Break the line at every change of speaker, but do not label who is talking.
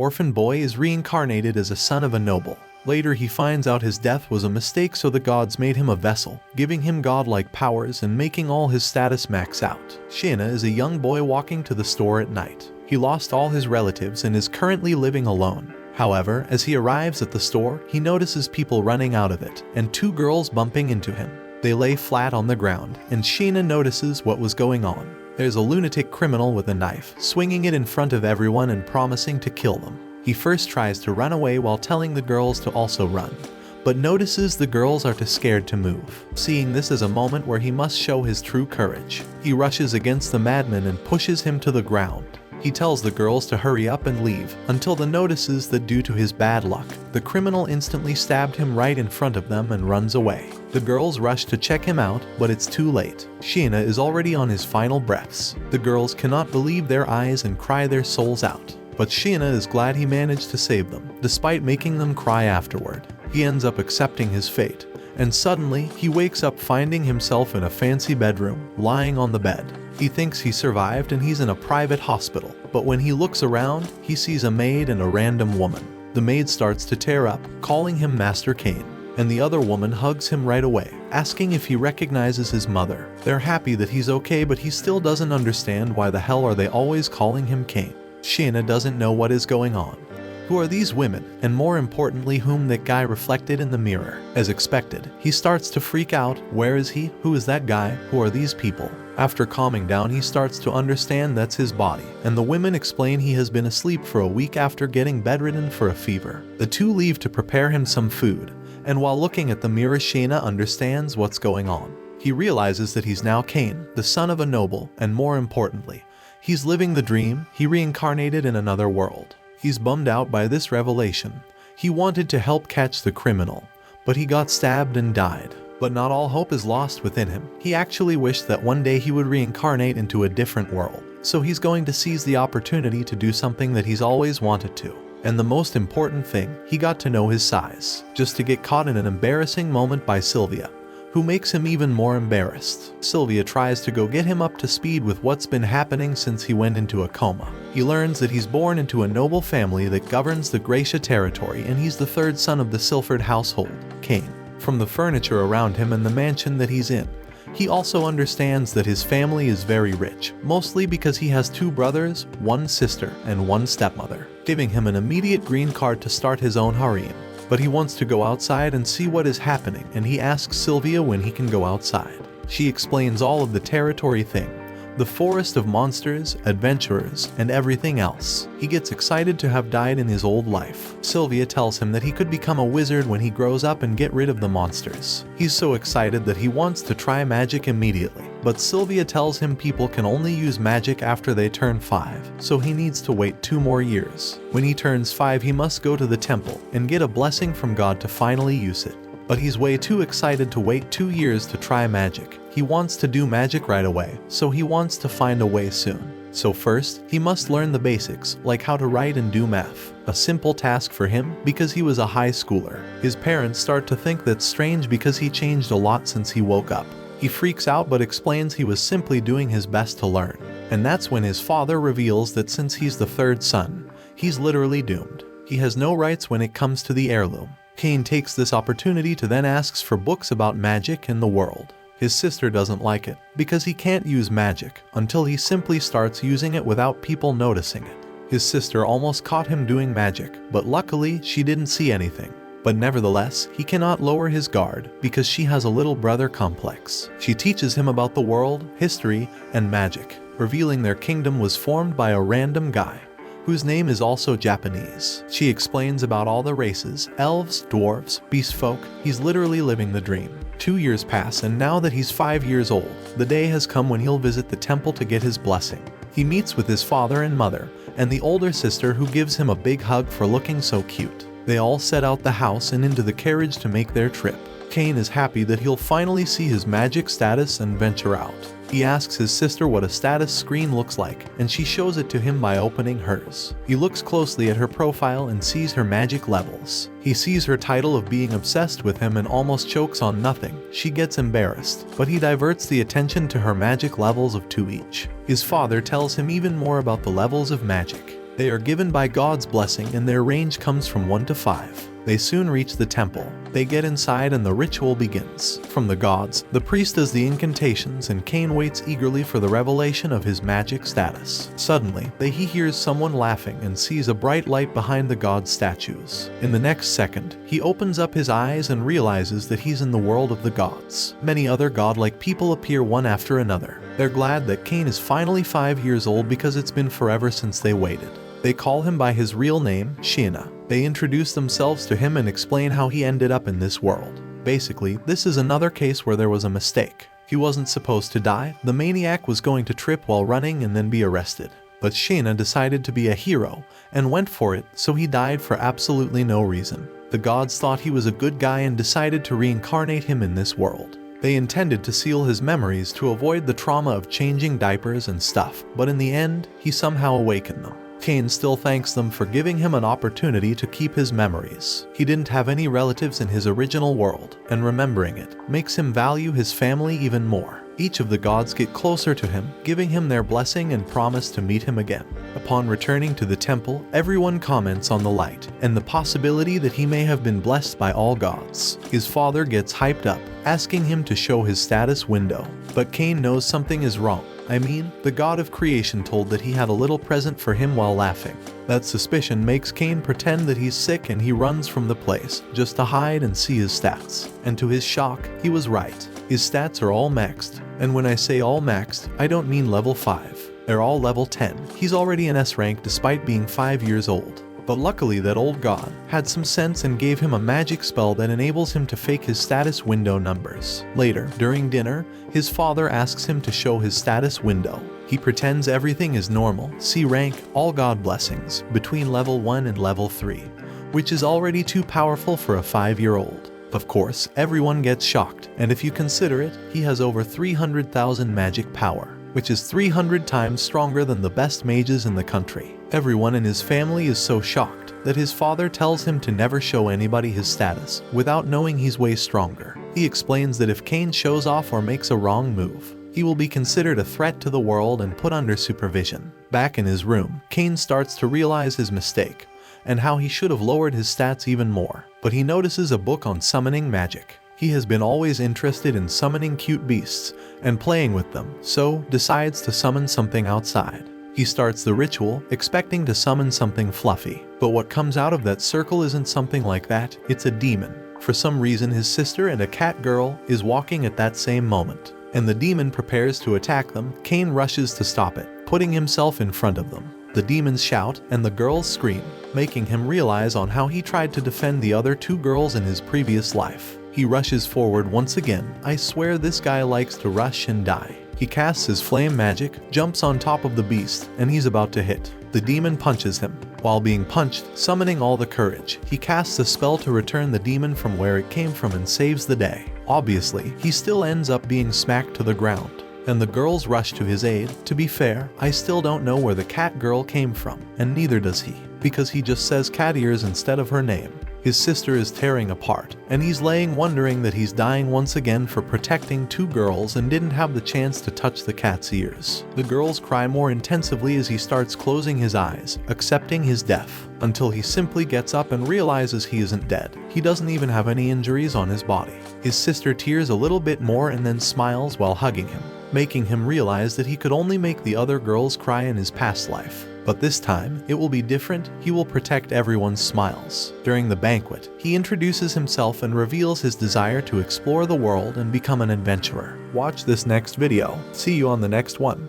Orphan boy is reincarnated as a son of a noble. Later he finds out his death was a mistake, so the gods made him a vessel, giving him godlike powers and making all his status max out. Shayna is a young boy walking to the store at night. He lost all his relatives and is currently living alone. However, as he arrives at the store, he notices people running out of it, and two girls bumping into him. They lay flat on the ground, and Shayna notices what was going on. There's a lunatic criminal with a knife, swinging it in front of everyone and promising to kill them. He first tries to run away while telling the girls to also run, but notices the girls are too scared to move. Seeing this as a moment where he must show his true courage, he rushes against the madman and pushes him to the ground. He tells the girls to hurry up and leave, until he notices that due to his bad luck, the criminal instantly stabbed him right in front of them and runs away. The girls rush to check him out, but it's too late. Shayna is already on his final breaths. The girls cannot believe their eyes and cry their souls out. But Shayna is glad he managed to save them, despite making them cry afterward. He ends up accepting his fate, and suddenly he wakes up finding himself in a fancy bedroom, lying on the bed. He thinks he survived and he's in a private hospital, but when he looks around, he sees a maid and a random woman. The maid starts to tear up, calling him Master Cain, and the other woman hugs him right away, asking if he recognizes his mother. They're happy that he's okay, but he still doesn't understand why the hell are they always calling him Cain. Shayna doesn't know what is going on. Who are these women, and more importantly, whom that guy reflected in the mirror? As expected, he starts to freak out. Where is he? Who is that guy? Who are these people? After calming down, he starts to understand that's his body, and the women explain he has been asleep for a week after getting bedridden for a fever. The two leave to prepare him some food, and while looking at the mirror, Shayna understands what's going on. He realizes that he's now Cain, the son of a noble, and more importantly, he's living the dream. He reincarnated in another world. He's bummed out by this revelation. He wanted to help catch the criminal, but he got stabbed and died. But not all hope is lost within him. He actually wished that one day he would reincarnate into a different world. So he's going to seize the opportunity to do something that he's always wanted to. And the most important thing, he got to know his size, just to get caught in an embarrassing moment by Sylvia, who makes him even more embarrassed. Sylvia tries to go get him up to speed with what's been happening since he went into a coma. He learns that he's born into a noble family that governs the Gracia territory, and he's the third son of the Silford household, Cain. From the furniture around him and the mansion that he's in, he also understands that his family is very rich, mostly because he has two brothers, one sister, and one stepmother, giving him an immediate green card to start his own harem. But he wants to go outside and see what is happening, and he asks Sylvia when he can go outside. She explains all of the territory thing, the forest of monsters, adventurers, and everything else. He gets excited to have died in his old life. Sylvia tells him that he could become a wizard when he grows up and get rid of the monsters. He's so excited that he wants to try magic immediately. But Sylvia tells him people can only use magic after they turn 5, so he needs to wait 2 more years. When he turns 5, he must go to the temple and get a blessing from God to finally use it. But he's way too excited to wait 2 years to try magic. He wants to do magic right away, so he wants to find a way soon. So first, he must learn the basics, like how to write and do math. A simple task for him because he was a high schooler. His parents start to think that's strange because he changed a lot since he woke up. He freaks out but explains he was simply doing his best to learn. And that's when his father reveals that since he's the third son, he's literally doomed. He has no rights when it comes to the heirloom. Cain takes this opportunity to then asks for books about magic in the world. His sister doesn't like it, because he can't use magic until he simply starts using it without people noticing it. His sister almost caught him doing magic, but luckily she didn't see anything. But nevertheless, he cannot lower his guard because she has a little brother complex. She teaches him about the world, history, and magic, revealing their kingdom was formed by a random guy, whose name is also Japanese. She explains about all the races, elves, dwarves, beast folk. He's literally living the dream. 2 years pass, and now that he's 5 years old, the day has come when he'll visit the temple to get his blessing. He meets with his father and mother, and the older sister who gives him a big hug for looking so cute. They all set out the house and into the carriage to make their trip. Cain is happy that he'll finally see his magic status and venture out. He asks his sister what a status screen looks like, and she shows it to him by opening hers. He looks closely at her profile and sees her magic levels. He sees her title of being obsessed with him and almost chokes on nothing. She gets embarrassed, but he diverts the attention to her magic levels of 2 each. His father tells him even more about the levels of magic. They are given by God's blessing and their range comes from 1 to 5. They soon reach the temple. They get inside and the ritual begins. From the gods, the priest does the incantations and Cain waits eagerly for the revelation of his magic status. Suddenly, he hears someone laughing and sees a bright light behind the god's statues. In the next second, he opens up his eyes and realizes that he's in the world of the gods. Many other godlike people appear one after another. They're glad that Cain is finally 5 years old because it's been forever since they waited. They call him by his real name, Sheena. They introduce themselves to him and explain how he ended up in this world. Basically, this is another case where there was a mistake. He wasn't supposed to die. The maniac was going to trip while running and then be arrested. But Sheena decided to be a hero and went for it, so he died for absolutely no reason. The gods thought he was a good guy and decided to reincarnate him in this world. They intended to seal his memories to avoid the trauma of changing diapers and stuff, but in the end, he somehow awakened them. Cain still thanks them for giving him an opportunity to keep his memories. He didn't have any relatives in his original world, and remembering it makes him value his family even more. Each of the gods get closer to him, giving him their blessing and promise to meet him again. Upon returning to the temple, everyone comments on the light and the possibility that he may have been blessed by all gods. His father gets hyped up, asking him to show his status window. But Cain knows something is wrong. The god of creation told that he had a little present for him while laughing. That suspicion makes Cain pretend that he's sick and he runs from the place, just to hide and see his stats. And to his shock, he was right. His stats are all maxed. And when I say all maxed, I don't mean level 5. They're all level 10. He's already an S rank despite being 5 years old. But luckily that old god had some sense and gave him a magic spell that enables him to fake his status window numbers. Later, during dinner, his father asks him to show his status window. He pretends everything is normal, C rank, all god blessings, between level 1 and level 3, which is already too powerful for a 5-year-old. Of course, everyone gets shocked, and if you consider it, he has over 300,000 magic power, which is 300 times stronger than the best mages in the country. Everyone in his family is so shocked that his father tells him to never show anybody his status without knowing he's way stronger. He explains that if Cain shows off or makes a wrong move, he will be considered a threat to the world and put under supervision. Back in his room, Cain starts to realize his mistake and how he should have lowered his stats even more. But he notices a book on summoning magic. He has been always interested in summoning cute beasts and playing with them, so decides to summon something outside. He starts the ritual, expecting to summon something fluffy. But what comes out of that circle isn't something like that, it's a demon. For some reason his sister and a cat girl is walking at that same moment, and the demon prepares to attack them. Cain rushes to stop it, putting himself in front of them. The demons shout and the girls scream, making him realize on how he tried to defend the other 2 girls in his previous life. He rushes forward once again. I swear this guy likes to rush and die. He casts his flame magic, jumps on top of the beast, and he's about to hit. The demon punches him. While being punched, summoning all the courage, he casts a spell to return the demon from where it came from and saves the day. Obviously, he still ends up being smacked to the ground, and the girls rush to his aid. To be fair, I still don't know where the cat girl came from, and neither does he, because he just says cat ears instead of her name. His sister is tearing apart, and he's laying wondering that he's dying once again for protecting 2 girls and didn't have the chance to touch the cat's ears. The girls cry more intensively as he starts closing his eyes, accepting his death, until he simply gets up and realizes he isn't dead. He doesn't even have any injuries on his body. His sister tears a little bit more and then smiles while hugging him, making him realize that he could only make the other girls cry in his past life. But this time, it will be different. He will protect everyone's smiles. During the banquet, he introduces himself and reveals his desire to explore the world and become an adventurer. Watch this next video. See you on the next one.